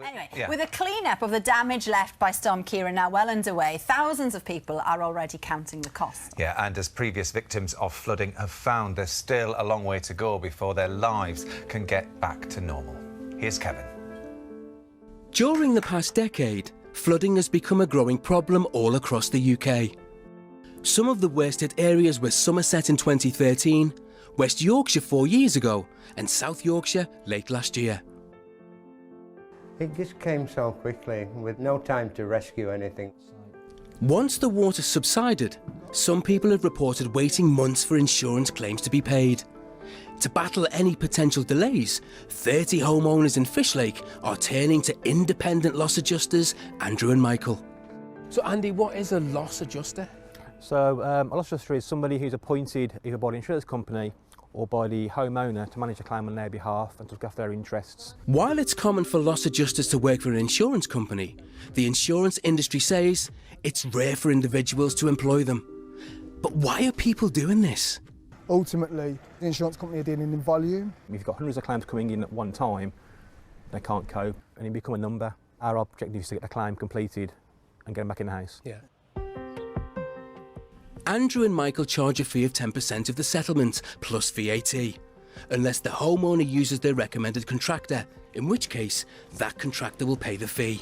Anyway, with a clean-up of the damage left by Storm Ciarán now well underway, thousands of people are already counting the cost. Yeah, and as previous victims of flooding have found, there's still a long way to go before their lives can get back to normal. Here's Kevin. During the past decade, flooding has become a growing problem all across the UK. Some of the worst hit areas were Somerset in 2013, West Yorkshire 4 years ago, and South Yorkshire late last year. It just came so quickly, with no time to rescue anything. Once the water subsided, some people have reported waiting months for insurance claims to be paid. To battle any potential delays, 30 homeowners in Fishlake are turning to independent loss adjusters Andrew and Michael. So Andy, what is a loss adjuster? So a loss adjuster is somebody who's appointed either by the insurance company or by the homeowner to manage a claim on their behalf and to look after their interests. While it's common for loss adjusters to work for an insurance company, the insurance industry says it's rare for individuals to employ them. But why are people doing this? Ultimately, the insurance company are dealing in volume. If you've got hundreds of claims coming in at one time, they can't cope and you become a number. Our objective is to get the claim completed and get them back in the house. Yeah. Andrew and Michael charge a fee of 10% of the settlement, plus VAT, unless the homeowner uses their recommended contractor, in which case that contractor will pay the fee.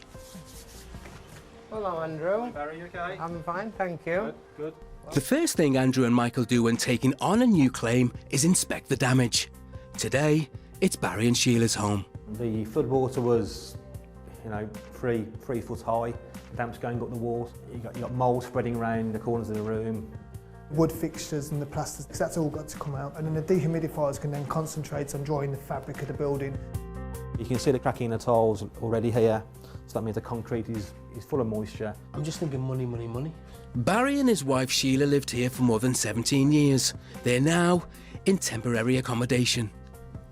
Hello, Andrew. Barry, you okay? I'm fine, thank you. Good. The first thing Andrew and Michael do when taking on a new claim is inspect the damage. Today, it's Barry and Sheila's home. The floodwater was, 3 foot high. Damp's going up the walls. You got mould spreading around the corners of the room. Wood fixtures and the plasters, that's all got to come out. And then the dehumidifiers can then concentrate on drying the fabric of the building. You can see the cracking in the tiles already here. So that means the concrete is full of moisture. I'm just thinking money, money, money. Barry and his wife Sheila lived here for more than 17 years. They're now in temporary accommodation.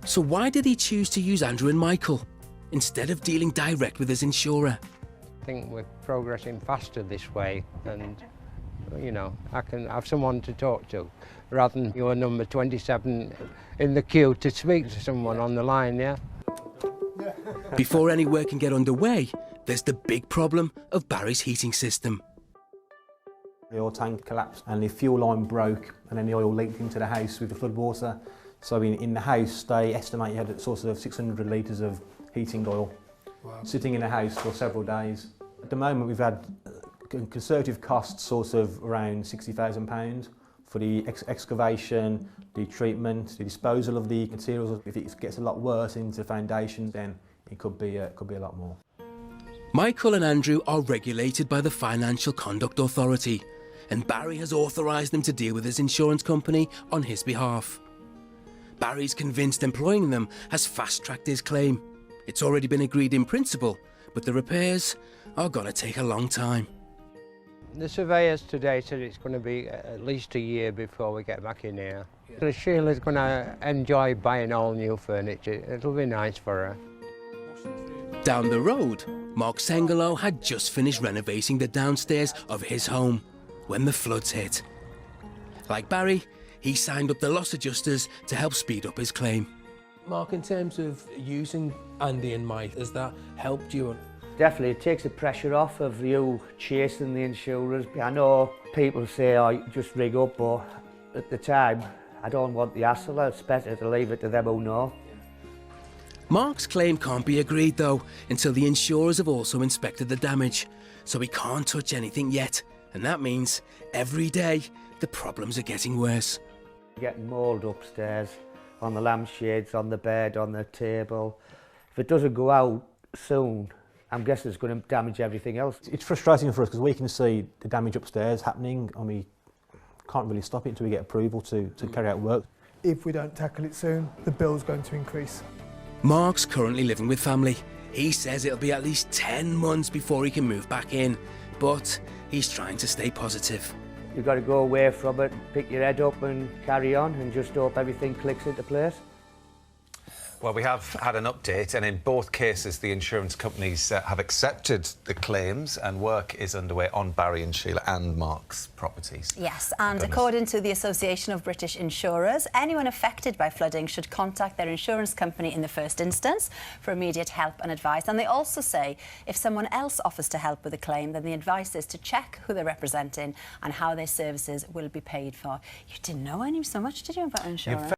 So why did he choose to use Andrew and Michael instead of dealing direct with his insurer? I think we're progressing faster this way, and I can have someone to talk to rather than you're number 27 in the queue to speak to someone on the line, yeah? Before any work can get underway, there's the big problem of Barry's heating system. The oil tank collapsed and the fuel line broke, and then the oil leaked into the house with the floodwater. So in the house, they estimate you had a sort of 600 litres of heating oil sitting in the house for several days. At the moment, we've had conservative costs sort of around £60,000 for the excavation, the treatment, the disposal of the materials. If it gets a lot worse into the foundation, then it could be a lot more. Michael and Andrew are regulated by the Financial Conduct Authority, and Barry has authorised them to deal with his insurance company on his behalf. Barry's convinced employing them has fast-tracked his claim. It's already been agreed in principle, but the repairs are going to take a long time. The surveyors today said it's going to be at least a year before we get back in here. Yeah. Sheila's going to enjoy buying all new furniture. It'll be nice for her. Down the road, Mark Sengelo had just finished renovating the downstairs of his home when the floods hit. Like Barry, he signed up the loss adjusters to help speed up his claim. Mark, in terms of using Andy and Mike, has that helped you? Definitely, it takes the pressure off of you chasing the insurers. I know people say, oh, just rig up, but at the time, I don't want the hassle. It's better to leave it to them who know. Mark's claim can't be agreed, though, until the insurers have also inspected the damage, so he can't touch anything yet, and that means every day the problems are getting worse. Getting mould upstairs, on the lampshades, on the bed, on the table. If it doesn't go out soon, I'm guessing it's going to damage everything else. It's frustrating for us because we can see the damage upstairs happening and we can't really stop it until we get approval to carry out work. If we don't tackle it soon, the bill's going to increase. Mark's currently living with family. He says it'll be at least 10 months before he can move back in, but he's trying to stay positive. You've got to go away from it, pick your head up and carry on and just hope everything clicks into place. Well, we have had an update, and in both cases, the insurance companies have accepted the claims, and work is underway on Barry and Sheila and Mark's properties. Yes, and according to the Association of British Insurers, anyone affected by flooding should contact their insurance company in the first instance for immediate help and advice. And they also say if someone else offers to help with a claim, then the advice is to check who they're representing and how their services will be paid for. You didn't know so much, did you, about insurance?